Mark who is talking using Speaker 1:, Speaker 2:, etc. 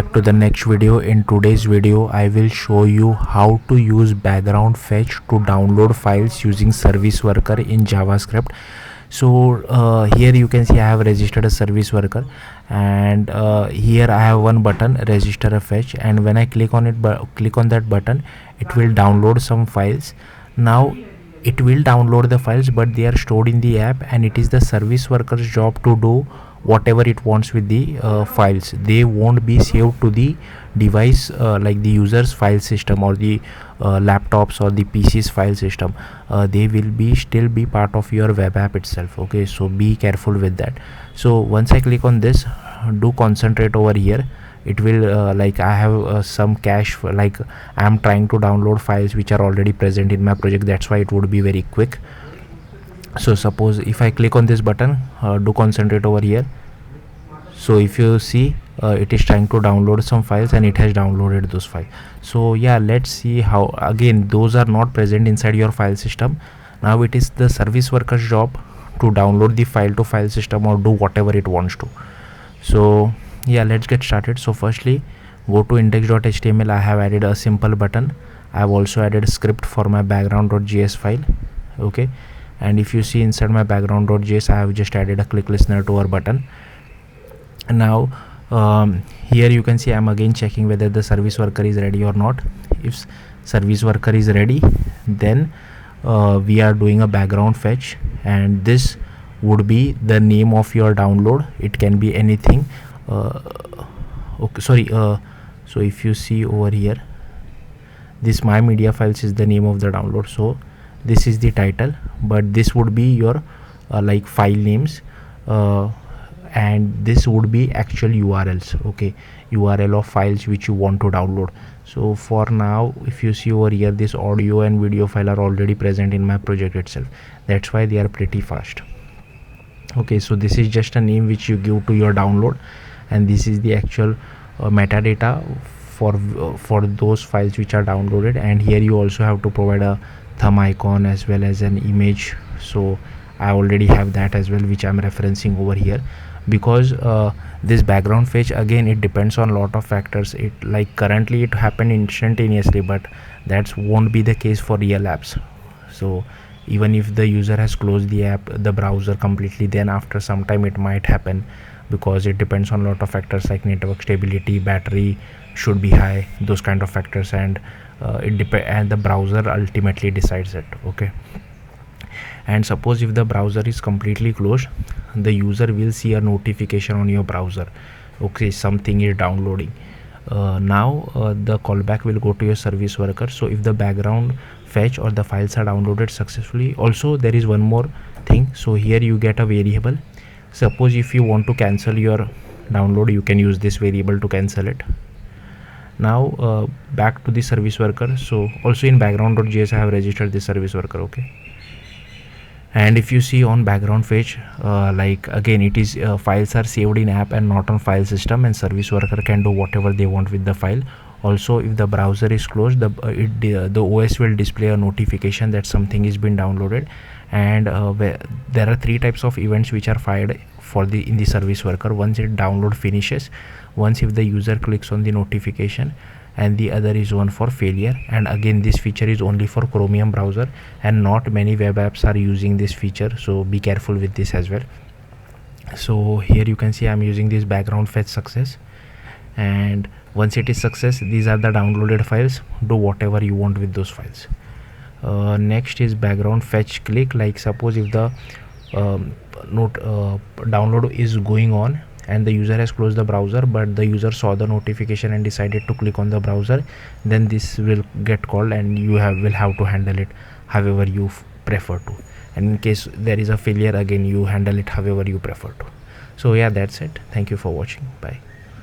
Speaker 1: Back to the next video. In today's video I will show you how to use background fetch to download files using service worker in JavaScript. So here you can see I have registered a service worker, and here I have one button, register a fetch, and when I click on that button, it will download some files. Now it will download the files, but they are stored in the app, and it is the service worker's job to do whatever it wants with the files. They won't be saved to the device like the user's file system or the laptops or the PC's file system. They will still be part of your web app itself. Okay, so be careful with that. So once I click on this, do concentrate over here. It will like I have some cache, like I am trying to download files which are already present in my project. That's why it would be very quick. So suppose if I click on this button, do concentrate over here. So if you see, it is trying to download some files, and it has downloaded those files. So yeah, let's see how. Again, those are not present inside your file system. Now it is the service worker's job to download the file to file system or do whatever it wants to. So yeah, let's get started. So firstly, go to index.html. I have added a simple button. I have also added a script for my background.js file. Okay, and if you see inside my background.js, I have just added a click listener to our button. Now here you can see I'm again checking whether the service worker is ready or not. If service worker is ready, then we are doing a background fetch, and this would be the name of your download. It can be anything. Okay, sorry, so if you see over here, this my media files is the name of the download. So this is the title, but this would be your like file names, and this would be actual URLs. Okay, URL of files which you want to download. So for now, if you see over here, this audio and video file are already present in my project itself. That's why they are pretty fast. Okay, so this is just a name which you give to your download, and this is the actual metadata for those files which are downloaded. And here you also have to provide a thumb icon as well as an image. So I already have that as well, which I'm referencing over here, because this background fetch, again, it depends on a lot of factors. It like currently it happened instantaneously, but that won't be the case for real apps. So even if the user has closed the app, the browser completely, then after some time it might happen, because it depends on a lot of factors like network stability, battery should be high, those kind of factors, and and the browser ultimately decides it. Okay, and suppose if the browser is completely closed, the user will see a notification on your browser. Okay, something is downloading. Now the callback will go to your service worker. So if the background fetch or the files are downloaded successfully, also there is one more thing. So here you get a variable. Suppose if you want to cancel your download, you can use this variable to cancel it. Now back to the service worker. So also in background.js I have registered this service worker. Okay, and if you see on background fetch, like again it is files are saved in app and not on file system, and service worker can do whatever they want with the file. Also, if the browser is closed, the OS will display a notification that something is been downloaded. And there are three types of events which are fired for in the service worker. Once it download finishes, once if the user clicks on the notification, and the other is one for failure. And again, this feature is only for Chromium browser, and not many web apps are using this feature, so be careful with this as well. So here you can see I'm using this background fetch success, and once it is success, these are the downloaded files. Do whatever you want with those files. Next is background fetch click. Like suppose if the download is going on and the user has closed the browser, but the user saw the notification and decided to click on the browser, then this will get called, and you will have to handle it however you prefer to. And in case there is a failure, again you handle it however you prefer to. So yeah, that's it. Thank you for watching. Bye.